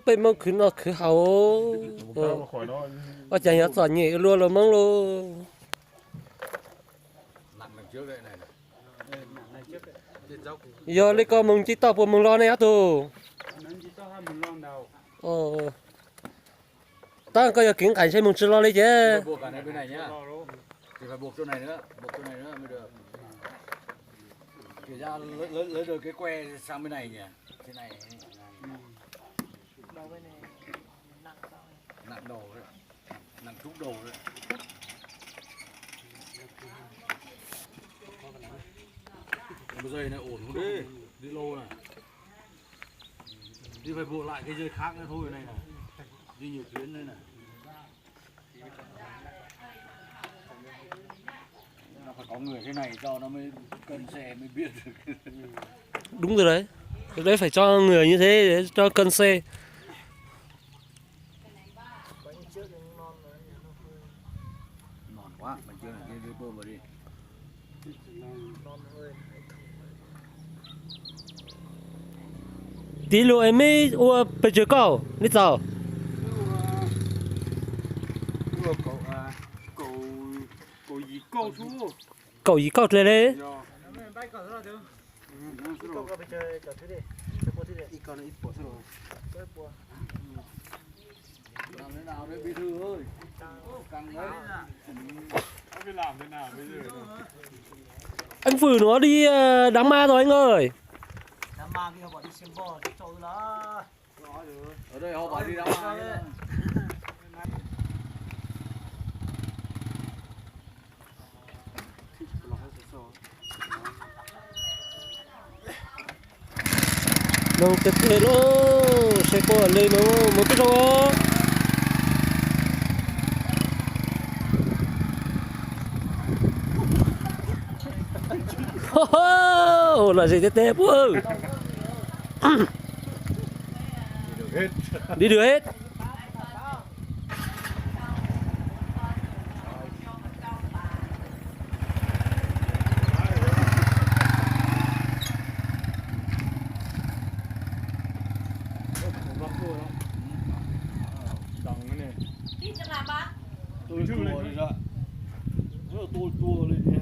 bên mong cứ nó cứ hậu ở chẳng nhớ sỏi nhẹ luôn là mong luôn giờ lấy con mong chỉ tao của mong lo này á tu tao có giờ kiến cảnh xem mong chỉ lo lấy chứ buộc cả này bên này nhá thì phải buộc chỗ này nữa mới được kể ra lấy được cái que sang bên này nhỉ thế này nặng đầu đấy nặng trúc đầu đấy cái dây này ổn không đi đi lô này đi phải buộc lại cái dây khác nữa thôi này đi nhiều tuyến đây này phải có người thế này cho nó mới cân xe mới biết được. Đúng rồi đấy. Đấy phải cho người như thế để cho cân xe. Non quá, mình chưa là cái bơm vào đi. Tí lúc em mới ua bây giờ cầu, đi sao? Cậu gì cậu lên đấy? Làm thế nào đấy bí thư ơi? Càng đấy. Biết làm thế nào bây giờ? Anh Phử nó đi đám ma rồi anh ơi. Đám ma kia họ đi xem bò, đi trâu đó. Ở đây họ bảo đi đám ma nhá. Nông tiếp theo luôn, sẽ có lên nó một cái đó. Là gì tiếp theo ơi? Đi được hết. Đi cho làm bác. Tôi chùa đi ra. Rất là tôi chùa lên nha.